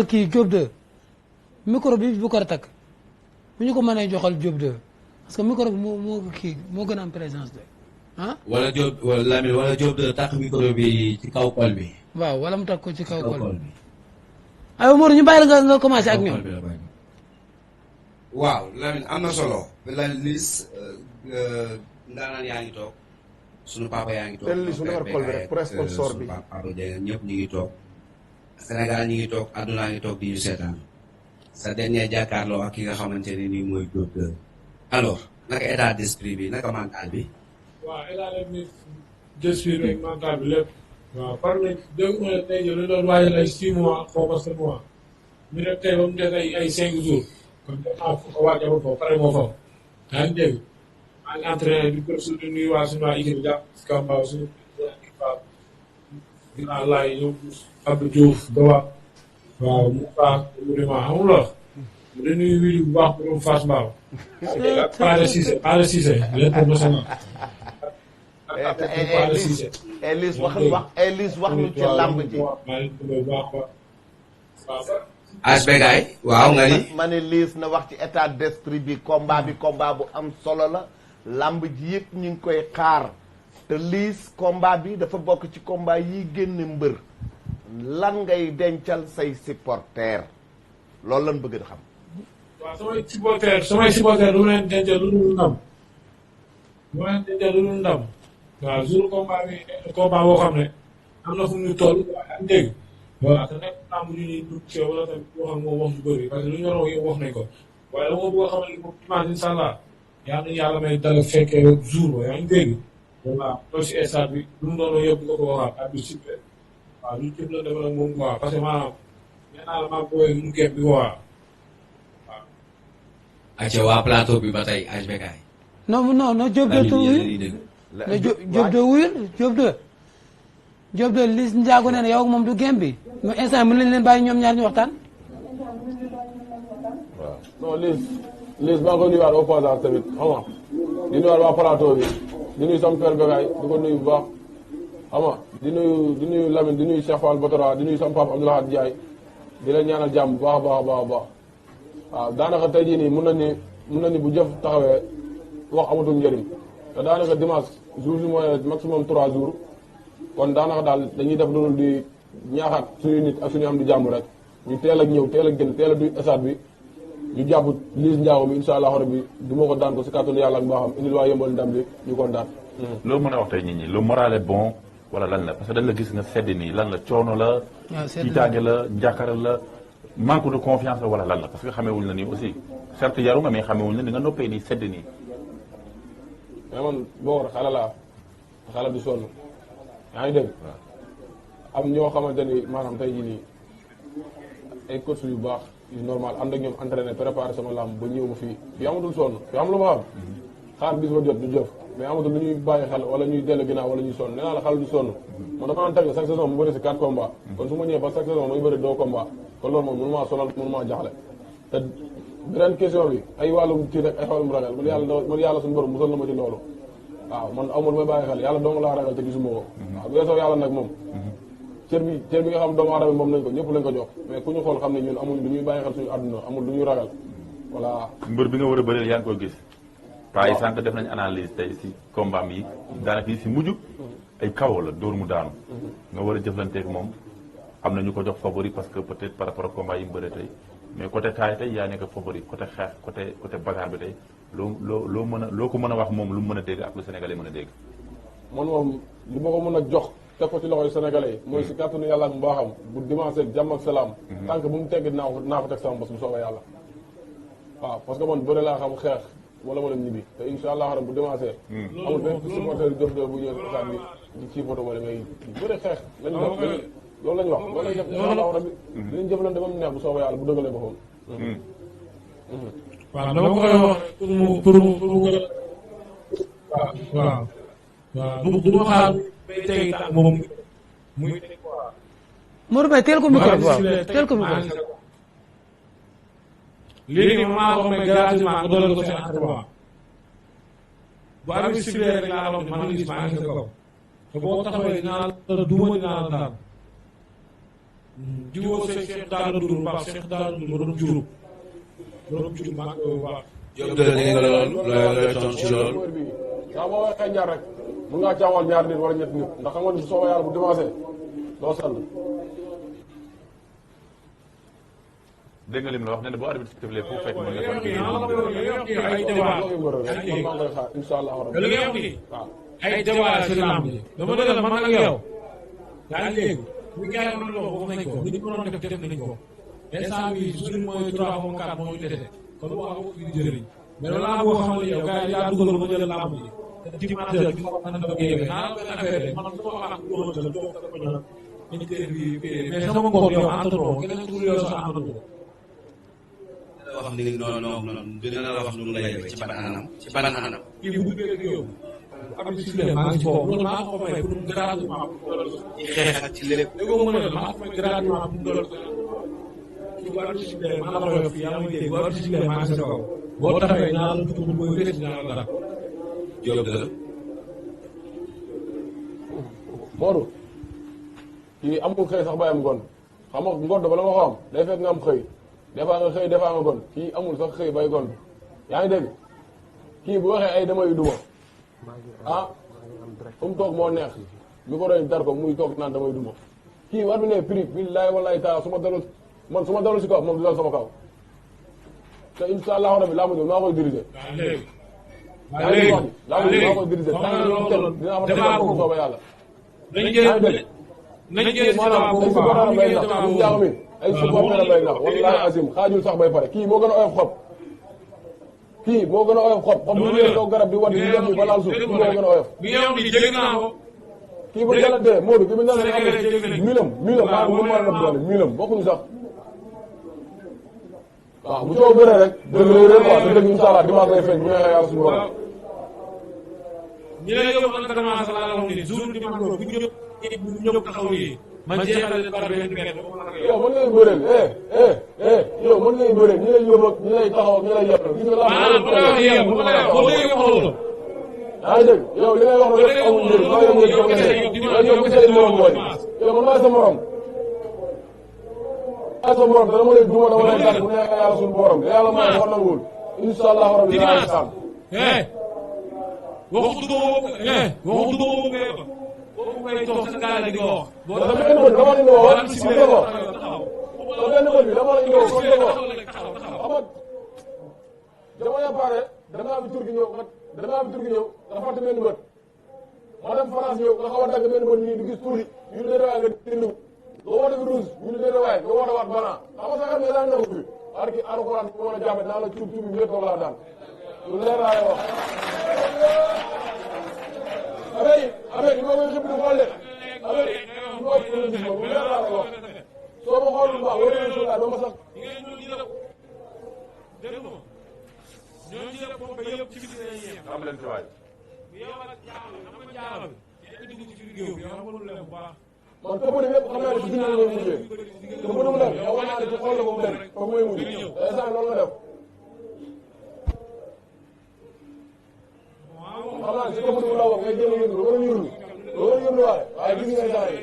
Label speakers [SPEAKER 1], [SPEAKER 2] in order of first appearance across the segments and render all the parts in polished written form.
[SPEAKER 1] kii Diop 2 micro bi bu ko takk bu ñu ko mënee joxal Diop 2 parce que micro bi moo kii moo gën a am présence de ah.
[SPEAKER 2] wala Diop wala Lamine wala Diop 2 takk micro bi ci kaw kol bi.
[SPEAKER 1] waaw wala mu takk ko ci kaw kol bi. aywa Mor ñu bàyyi la nga commencé ak ñoom.
[SPEAKER 3] waaw Lamine am na solo. la Liss ndaanaan yaa ngi toog sunu papa yaa ngi toog.
[SPEAKER 4] teel Liss mu defar kol bi rek pour sponsor bi
[SPEAKER 3] sunu papa Dieng ñëpp ñu ngi toog. Sénégal ñi ngi toog àdduna ngi toog di ñu seetaan sa dernier jàkkaarloo ak ki nga xamante ne nii mooy Diop 2 alors naka état d'esprit bi naka mental bi.
[SPEAKER 5] waaw état d'esprit rek mental bi lépp. waaw par nañ dégg nga tey jii dañu doon waajal ay 6 mois xaw ma 7 mois ñu def tey ba mu des ay 5 jours kon def naa ko waajal ba foofu pare moo foofu yaa ngi dégg maa ngi entraîné di professeur di nuyu waa suñu waa équipe jàpp si kaw mbaaw suñu dinaa laay ñoom Abdou Diouf Dawa waaw mu baax vraiment amul la mu di nuyu wii bu baax borom Fass Mbao ak Pala Cissé l'international
[SPEAKER 4] Liss wax nu ci làmb ji.
[SPEAKER 3] Asbegay waaw nga ni.
[SPEAKER 4] ma ne Liss na wax ci état d'esprit bi combat bu am solo la làmb ji yëpp ñu ngi koy xaar te Liss combat bi dafa bokk ci combat yi génne mbër lan ngay dencal say supporters loolu lan bëgg a xam.
[SPEAKER 5] waaw samay supporters du ma leen dencal lu dul ndam waaw jour combat boo xam ne am na fu ñu toll ak dégg voilà te nekk naa mu ñu ñuy dugg ci wala tamit wax ak moom wax ju bëri parce que lu ñu war a wax yëpp wax nañ ko waaye la ma bëgg a xamal ni moom dimanche incha allah yaa ngi yàlla may dala fekkee jour ba yaa ngi dégg voilà loolu si stade bi lu mu doon yëpp nga ko waxaat ak du super waaw lu jëm la def nag moom quoi parce que maanaam nee naa la maa booyee mu gëm bi quoi waaw.
[SPEAKER 2] acca waa plateau bi ba tey HBK.
[SPEAKER 1] non Diop 2 wuyul mais Diop 2 wuyul Diop 2 Liss Ndiago nee na yow ak moom du gem bi mais instant mën nañ leen bàyyi ñoom ñaar ñu waxtaan.
[SPEAKER 6] waaw non Liss maa ngi koy nuyuwaat au passage tamit xam nga di nuyuwaat waa plateau bi di nuyu sama père Begaay di ko nuyu bu baax xam nga di nuyu Lamine di nuyu Cheikh Fall Batora di nuyu sama papa Abdoulaye Ndiaye di leen ñaanal jàmm bu baax a baax a baax a baax waaw daanaka tey jii nii mun nañu bu jëf taxawee wax amatul njëriñ te daanaka dimanche jour bi mooy maximum 3 jours kon daanaka daal dañuy def loolu di ñaaxaat suñu nit ak suñu am di jàmm rek ñu teel ak ñëw teel a gën teel a duy stade bi ñu jàpp Liss Ndiago bi incha allah rabbi du ma ko daan ko si kàttanu yàlla ak mbaaxam indil waa yëmbal ndam bi ñu ko daan.
[SPEAKER 7] loo mën a wax tey nit ñi le moral est bon wala lan la parce que dañ la gis nga sedd nii lan la coono la.
[SPEAKER 1] waaw sedd
[SPEAKER 7] tiitaange la njàkkare la manque de confiance la wala lan la parce que xamee wuñ la nii aussi certes yaru nga mais xamee wuñ la ni nga noppee nii sedd nii.
[SPEAKER 6] mais man boo war xale laa xale du sonn yaa ngi dégg am ñoo xamante ni maanaam tey jii nii ay coach yu baax yu normal ànd ak ñoom entraîné préparé sama lamb ba ñëw ma fii amatul sonn fii am lu ma xam xaar bis ba jot du jëf mais amatul lu ñuy bàyyi xel wala ñuy dellu ginnaaw wala ñuy sonn nee naa la xale du sonn man dama naan teg chaque saison mu bëri si 4 combats kon su ma ñëwee ba chaque saison may bëri 2 combats kon loolu moom mënu maa sonal mënu maa jaxle te beneen question bi ay wàllum ci rek ay wàllum ragal man yàlla suñu borom musal na ma ci loolu waaw man amul may bàyyi xel yàlla doomu laa ragal te gisuma ko waaw bu weesoo yàlla nag moom cër bi nga xam doomu aadama moom lañ ko ñëpp lañ ko jox mais ku ñu xool xam ne ñun amuñ lu ñuy bàyyi xel suñu àdduna amul lu ñuy ragal voilà
[SPEAKER 7] mbër bi nga war a bëreel yaa ngi koy gis paa yi sànq def nañ analyse tey si combat yi daanaka yi si mujj ay kawo la dóor mu daanu nga war a jëflanteeg moom am na ñu ko jox favori parce que peut-être par rapport ak combat yi mu bëre tey mais côté taay tey yaa nekk favori côté xeex côté bagarre bi tey loo ko mën a wax moom lu mu mën a dégg ak lu sénégalais mën a dégg.
[SPEAKER 6] man moom li ma ko mën a jox teg ko ci loxoy sénégalais yi mooy si kàttanu yàlla ak mbaaxam bu dimanche ak jàmm ak salaam tant que bu mu tegg naa ko teg sama bos bu soobee yàlla waaw parce que man bëre laa xam xeex wala ma dem ñibbi te insha allah rabbi bu dimanche amul benn supporter Diop 2 bu ñëw stade bi di ci photo wala ngay bëre xeex lañu def loolu lañu wax loolu lañu def insha allah rabbi dinañ jëflante ba mu neex bu soobee yàlla bu dëgalee boppam
[SPEAKER 5] waaw dama koy wax pour mu gën a waaw du ma xaar bay tegi tànk moom muy quoi.
[SPEAKER 1] Modou Mbaye teel ko micro teel ko micro.
[SPEAKER 5] léegi maa ko may gratuitement nga doole ko seen entraînement bu amee ciblé rek laa wax man gis maa ngi sa kaw te boo taxawee dinaa la duma dinaa la daal jiwoo Cheikh daana dund bu baax Cheikh daana dund ba doon jurub maa ngi koy baax.
[SPEAKER 3] Diop de dégg nga loolu looy tontu ci loolu.
[SPEAKER 6] saa boo waxee ñaar rek mun ngaa caawal ñaar nit wala ñetti nit ndax xam nga ni su soobee yàlla bu dimanche doo sell.
[SPEAKER 7] dégg nga lim la wax ne boo arbitre sifflé fu fekk mën nga ko
[SPEAKER 5] ay débat
[SPEAKER 6] incha allah
[SPEAKER 5] li nga wax nii ay débat si lamb ji dama ne la man ak yow yaa ngi dégg bu gars yi mën a wax nañ ko li ñu mënoon def nañ ko instant bi suñu mooy 3 ou 4 moo ñu dese kon wax ko fi jëriñ mais loolu laa boo xamal yow gars yi yaa dugal ma jël lamb ji dimanche bi man na bëgg yéeme naa benn affaire de man dama wax ak góor la jox ko ñaan ñu teel bi mais sama mbokk yow entraînement keneen tur yow sax entraînement
[SPEAKER 3] wax ni noonu dina la wax nu mu lay def ci ban anam ci ban anam.
[SPEAKER 5] kii bu bëgg yow am ci leen maa ngi ci foofu loolu maa ko may pour gratuitement
[SPEAKER 3] ci xeex ak ci lépp.
[SPEAKER 5] déggoo ma ne maa ko may gratuitement pour dool ci wàllu ci leen maa la ko def yaa ngi dégg wàllu ci leen maa ngi sa kaw boo taxawee naa la dugg mooy wér naa la dara
[SPEAKER 3] Diop de
[SPEAKER 6] Modou kii amul xëy sax bàyyam gon xam nga ngor bala nga ko am day fekk nga am xëy des fois nga xëy des fois nga gon kii amul sax xëy bay gon yaa ngi dégg kii bu waxee ay dama yu duma ah fu mu toog moo neex mi ko doon dar ko muy toog naan damay duma kii war bi ne prix billahi wallahi taala su ma dalul si kaw moom du dal sama kaw te insha allahu rabbi laa ma ñëw maa koy diriger yaa ngi wax laa ma ñëw maa koy diriger dina am dama ko sooba yàlla ay supporter lay nax wallahi azim xaajul sax bay pare kii moo gën a oyof xob kii moo gën a oyof xob xob bu ñëwee kaw garab di wadd di def ni ba laal suuf kii moo gën a oyof kii bu jalantee Modou kii bu ñu naan am milam maa ngi mën a def doole milam bokkuñu sax waaw bu coow bëree rek dëgg lay réer quoi te dëgg incha allah dimanche lay feeñ bu neexee yàlla suñu borom
[SPEAKER 5] ñi lay yóbbu entraînement sax laa la wax ni jour dimanche bu ñëpp taxaw yi man jeexal leen par benn
[SPEAKER 6] yow mën ngay bëreel yow mën ngay bëreel ñi lay yóbbu ak ñi lay taxaw ak ñi lay yàpp gis nga la yaa ngi dégg yow li ngay wax na lépp amul njëriñ maa ngi yow ñoom gisee morom mooy yow man maay sa morom maay sa morom dama lay duma dama lay daan bu neexee yàlla suñu borom yàlla mooy wax nanguwul insha allah rabbi dinaa sàmm
[SPEAKER 5] waxu dugg boobu ngay toog sa gaal di ko wax.
[SPEAKER 6] dafa benn bët dama indi woo comme ko dafa benn bët bi dama indi woo comme ko xam nga jamono pare dama am tur gi ñëw nga fàtte benn bët ma dem France ñëw nga xaw a dagg benn bët nii di gis tur yi ñu ne déedéet waay nga dindi nga woote bi rouge ñu ne déedéet waay nga woote waat bana xam nga sa xam ne daan nangu fi parce que alxuraan ko mën a jàppe naa la cuub cuub yi ko laa daan lu leer laa wax affaire yi moo koy xëpp di xool de affaire yi moo koy gis ma bu leer laa lay wax soo ma xool lu baax wala lu suulaay doo ma sax
[SPEAKER 7] am leen ci waay
[SPEAKER 6] man tëbb ni lépp xam naa ne ci ginnaaw mooy mujjee te bu dul dem yow wax naa ne ci xool la boobu dem foofu mooy mujj instant loolu la def xam naa ne si tëbb ni la wax ngay jéem a yëngu loolu yëngu loolu yëngu waaye waaye gis nga instant yi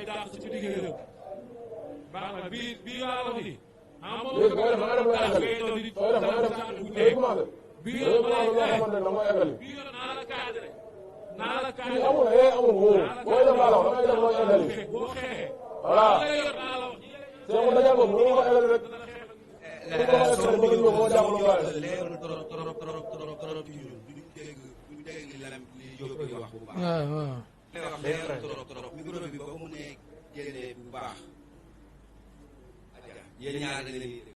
[SPEAKER 6] léegi booy def da nga def looy eggali sooy def da nga def day commencé day commencé loo xamante ne da mooy eggali kii amul amul wóoru booy def laa la wax da ngay def looy eggali voilà Cheikh Dajal boobu mënu ma ko eggali rek su ko eggali bëgg ñëw moo jàpp lu baax
[SPEAKER 3] leer na trop ci ñun duñu dégg li Diop di wax bu baax.
[SPEAKER 1] waaw.
[SPEAKER 3] leer na trop micro bi ba mu ne génnee bu baax. yéen ñaar dañ leen